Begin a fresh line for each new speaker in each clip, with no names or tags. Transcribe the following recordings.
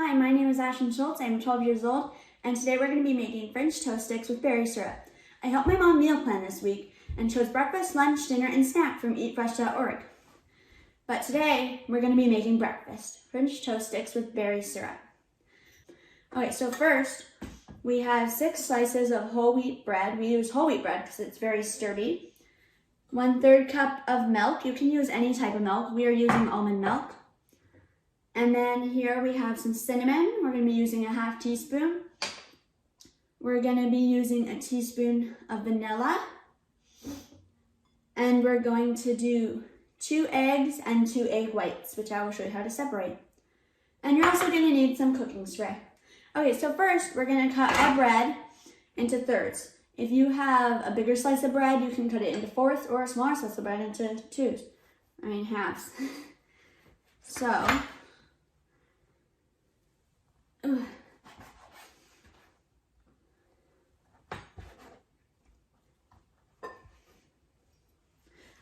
Hi, my name is Ashlyn Schultz. I'm 12 years old, and today we're going to be making French toast sticks with berry syrup. I helped my mom meal plan this week and chose breakfast, lunch, dinner, and snack from eatfresh.org. But today we're going to be making breakfast, French toast sticks with berry syrup. Okay, so first we have 6 slices of whole wheat bread. We use whole wheat bread because it's very sturdy. 1/3 cup of milk. You can use any type of milk. We are using almond milk. And then here we have some cinnamon. We're going to be using a 1/2 teaspoon. We're going to be using a teaspoon of vanilla. And we're going to do 2 eggs and 2 egg whites, which I will show you how to separate. And you're also going to need some cooking spray. Okay, so first we're going to cut our bread into thirds. If you have a bigger slice of bread, you can cut it into fourths, or a smaller slice of bread into halves. So,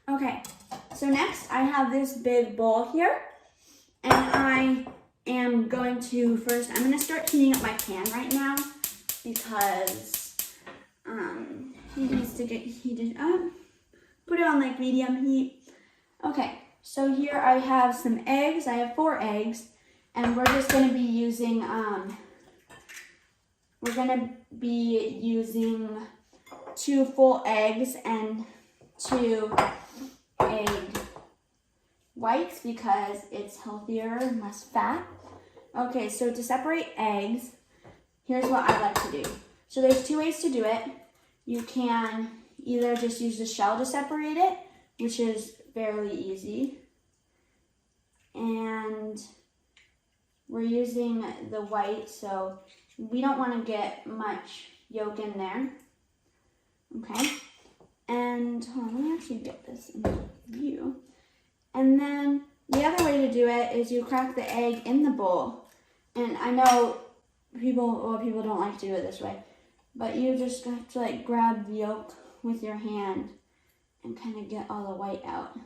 okay, so next I have this big bowl here, and I am going to I'm going to start heating up my pan right now because it needs to get heated up. Put it on like medium heat. Okay, so here I have some eggs. I have 4 eggs, and we're just going to be using 2 full eggs and 2 egg whites because it's healthier and less fat. Okay, so to separate eggs, here's what I like to do. So there's 2 ways to do it. You can either just use the shell to separate it, which is fairly easy. And we're using the white, so we don't want to get much yolk in there. Okay, and hold on, let me actually get this in view. And then the other way to do it is you crack the egg in the bowl. And I know people don't like to do it this way, but you just have to like grab the yolk with your hand and kind of get all the white out.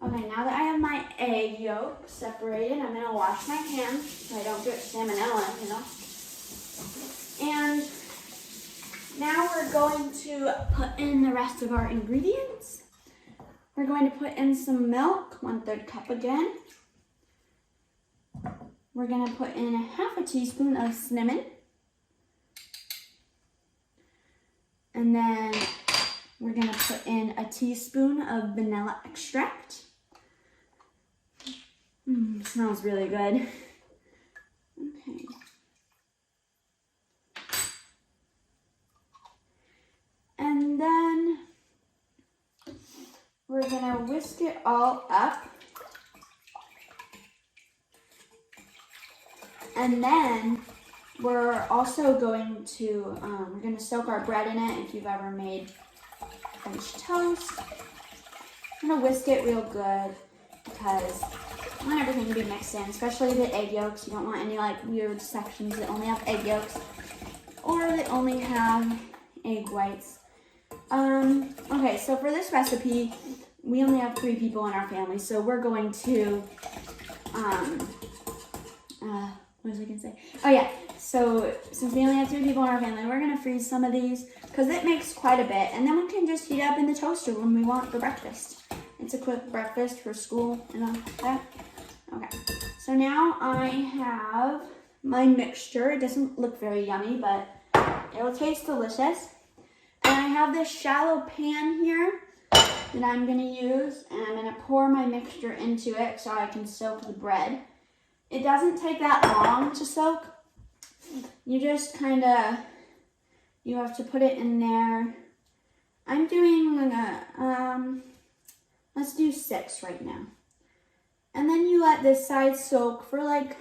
Okay, now that I have my egg yolk separated, I'm gonna wash my hands so I don't get salmonella, you know. And now we're going to put in the rest of our ingredients. We're going to put in some milk, 1/3 cup again. We're gonna put in 1/2 teaspoon of cinnamon. And then we're gonna put in a teaspoon of vanilla extract. Smells really good. Okay. And then we're gonna whisk it all up. And then we're also going to, we're gonna soak our bread in it if you've ever made French toast. I'm gonna whisk it real good because I want everything to be mixed in, especially the egg yolks. You don't want any like weird sections that only have egg yolks or that only have egg whites. Okay, so for this recipe, we only have 3 people in our family, so we're going to, what was I gonna say? Oh yeah, so since we only have 3 people in our family, we're gonna freeze some of these because it makes quite a bit, and then we can just heat up in the toaster when we want for breakfast. It's a quick breakfast for school and all that. Okay, so now I have my mixture. It doesn't look very yummy, but it'll taste delicious. And I have this shallow pan here that I'm gonna use, and I'm gonna pour my mixture into it so I can soak the bread. It doesn't take that long to soak. You just you have to put it in there. I'm doing like let's do 6 right now. And then you let this side soak for like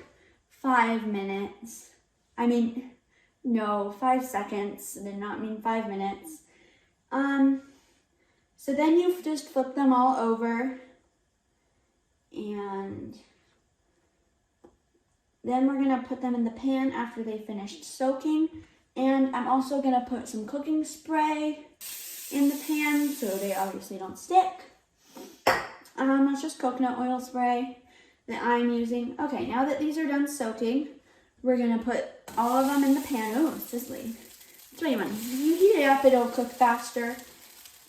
5 minutes. 5 seconds. I did not mean 5 minutes. So then you just flip them all over, and then we're gonna put them in the pan after they finished soaking. And I'm also gonna put some cooking spray in the pan so they obviously don't stick. It's just coconut oil spray that I'm using. Okay, now that these are done soaking, we're gonna put all of them in the pan. Oh, it's sizzling. That's what you want. If you heat it up, it'll cook faster,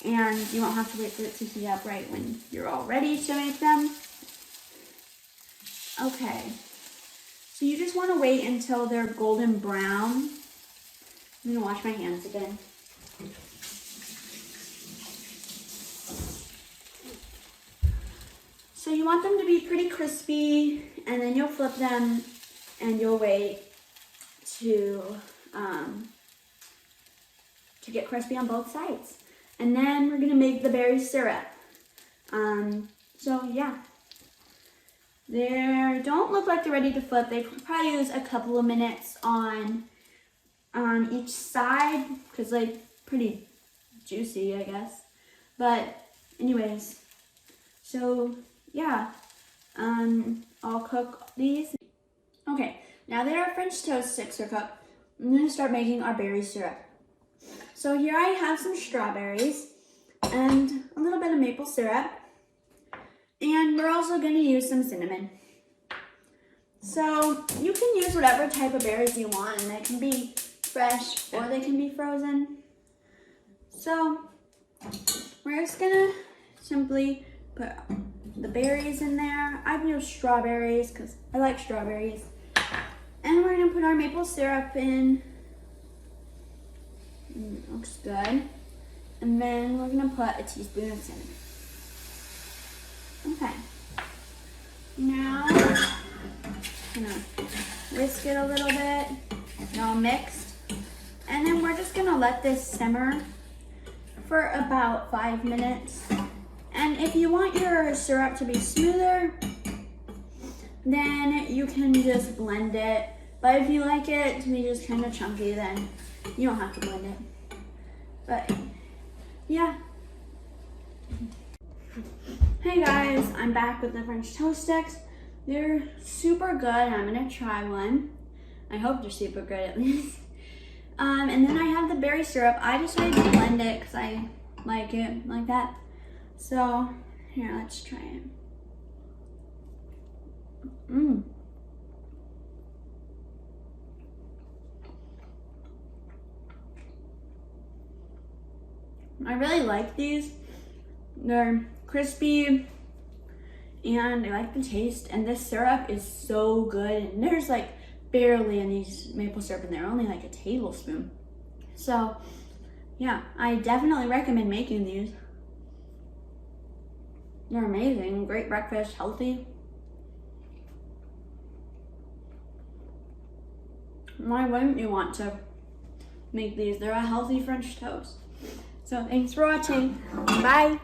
and you won't have to wait for it to heat up right when you're all ready to make them. Okay, so you just want to wait until they're golden brown. I'm gonna wash my hands again. So you want them to be pretty crispy, and then you'll flip them and you'll wait to get crispy on both sides. And then we're gonna make the berry syrup. So yeah, they don't look like they're ready to flip. They probably use a couple of minutes on each side because like pretty juicy, I guess. But anyways, so yeah, I'll cook these. Okay, now that our French toast sticks are cooked, I'm gonna start making our berry syrup. So here I have some strawberries and a little bit of maple syrup, and we're also gonna use some cinnamon. So you can use whatever type of berries you want, and they can be fresh or they can be frozen. So we're just gonna simply put the berries in there. I've used strawberries because I like strawberries. And we're gonna put our maple syrup in. Looks good. And then we're gonna put a teaspoon of cinnamon. Okay. Now, I'm gonna whisk it a little bit, all mixed. And then we're just gonna let this simmer for about 5 minutes. And if you want your syrup to be smoother, then you can just blend it. But if you like it to be just kind of chunky, then you don't have to blend it. But yeah. Hey guys, I'm back with the French toast sticks. They're super good. I'm gonna try one. I hope they're super good at least. And then I have the berry syrup. I decided to blend it because I like it like that. So here, let's try it. I really like these. They're crispy and I like the taste, and this syrup is so good, and there's like barely any maple syrup in there, only like a tablespoon. So yeah, I definitely recommend making these. They're amazing, great breakfast, healthy. Why wouldn't you want to make these? They're a healthy French toast. So thanks for watching. Bye.